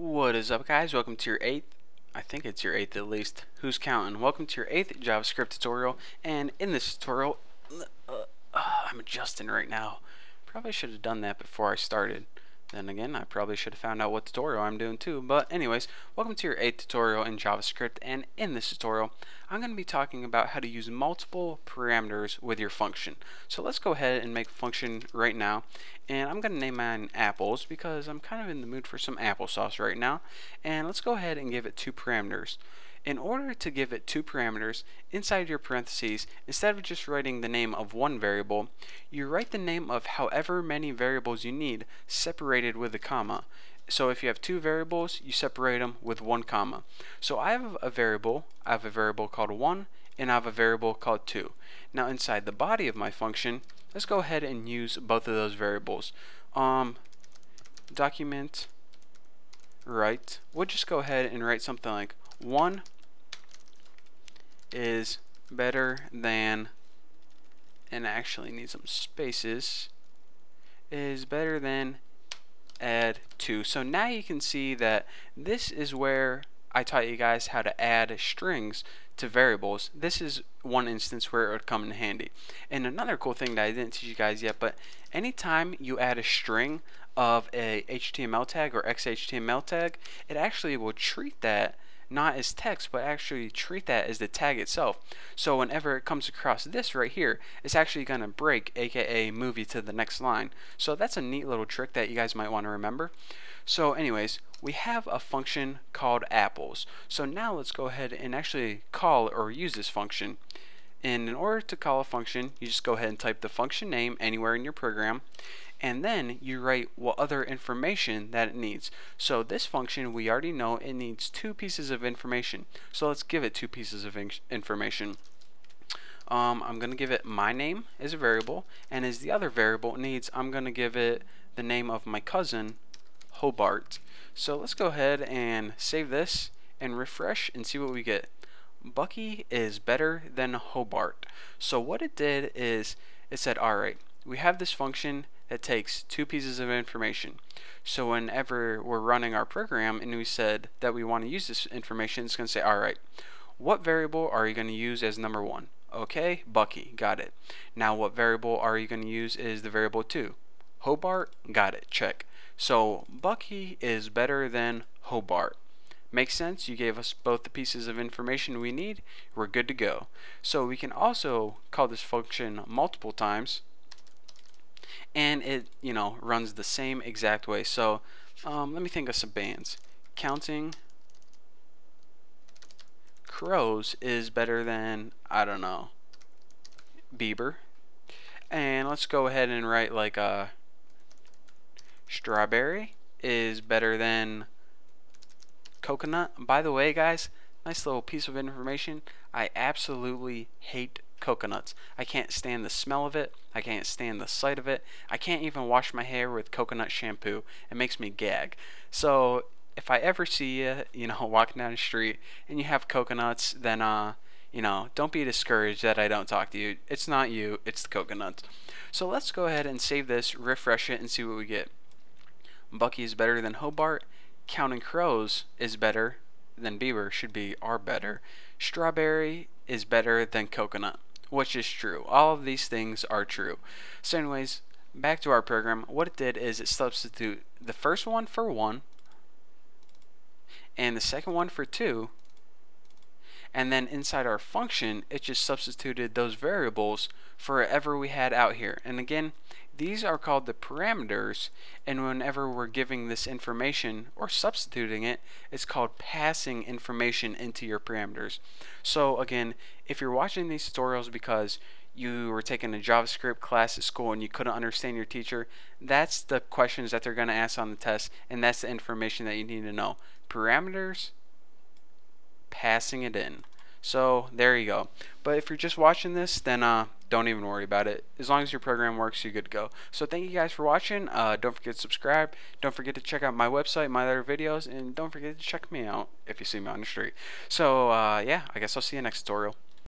What is up, guys? Welcome to your 8th, I think it's your 8th at least, who's counting? Welcome to your 8th JavaScript tutorial, and in this tutorial, I'm adjusting right now. Probably should have done that before I started. Then again, I probably should have found out what tutorial I'm doing too. But anyways, welcome to your 8th tutorial in JavaScript, and in this tutorial, I'm going to be talking about how to use multiple parameters with your function. So let's go ahead and make a function right now, and I'm going to name mine apples because I'm kind of in the mood for some applesauce right now. And let's go ahead and give it 2 parameters. In order to give it 2 parameters, inside your parentheses, instead of just writing the name of one variable, you write the name of however many variables you need, separated with a comma. So if you have 2 variables, you separate them with 1 comma. So I have a variable called 1, and I have a variable called 2. Now inside the body of my function, let's go ahead and use both of those variables. Document write, we'll just go ahead and write something like 1 is better than, and actually need some spaces, is better than add 2. So now you can see that this is where I taught you guys how to add strings to variables. This is one instance where it would come in handy. And another cool thing that I didn't teach you guys yet, but anytime you add a string of a HTML tag or XHTML tag, it actually will treat that not as text, but actually treat that as the tag itself. So whenever it comes across this right here, it's actually going to break, aka move you to the next line. So that's a neat little trick that you guys might want to remember. So anyways, we have a function called apples. So now let's go ahead and actually call or use this function. And in order to call a function, you just go ahead and type the function name anywhere in your program, and then you write what other information that it needs. So this function, we already know it needs 2 pieces of information. So let's give it 2 pieces of information. I'm going to give it my name as a variable, and as the other variable it needs, I'm going to give it the name of my cousin, Hobart. So let's go ahead and save this and refresh and see what we get. Bucky is better than Hobart. So what it did is it said, alright, we have this function that takes 2 pieces of information. So whenever we're running our program and we said that we want to use this information, it's going to say, alright, what variable are you going to use as number 1? Okay, Bucky, got it. Now what variable are you going to use is the variable 2? Hobart, got it, check. So Bucky is better than Hobart. Makes sense, you gave us both the pieces of information we need, we're good to go. So we can also call this function multiple times, and it, runs the same exact way. So let me think of some bands. Counting Crows is better than, I don't know, Bieber. And let's go ahead and write like Strawberry is better than coconut. By the way, guys, nice little piece of information. I absolutely hate coconuts. I can't stand the smell of it. I can't stand the sight of it. I can't even wash my hair with coconut shampoo. It makes me gag. So if I ever see you, walking down the street and you have coconuts, then don't be discouraged that I don't talk to you. It's not you, it's the coconuts. So let's go ahead and save this, refresh it, and see what we get. Bucky is better than Hobart. Counting Crows is better than Bieber, should be are better. Strawberry is better than coconut, which is true. All of these things are true. So anyways, back to our program. What it did is it substituted the first one for 1 and the second one for 2, and then inside our function it just substituted those variables for whatever we had out here. And again, these are called the parameters, and whenever we're giving this information or substituting it, it's called passing information into your parameters. So again, if you're watching these tutorials because you were taking a JavaScript class at school and you couldn't understand your teacher, that's the questions that they're going to ask on the test, and that's the information that you need to know. Parameters, passing it in. So there you go. But if you're just watching this, then don't even worry about it. As long as your program works, you're good to go. So thank you guys for watching. Don't forget to subscribe. Don't forget to check out my website, my other videos, and don't forget to check me out if you see me on the street. So yeah, I guess I'll see you next tutorial.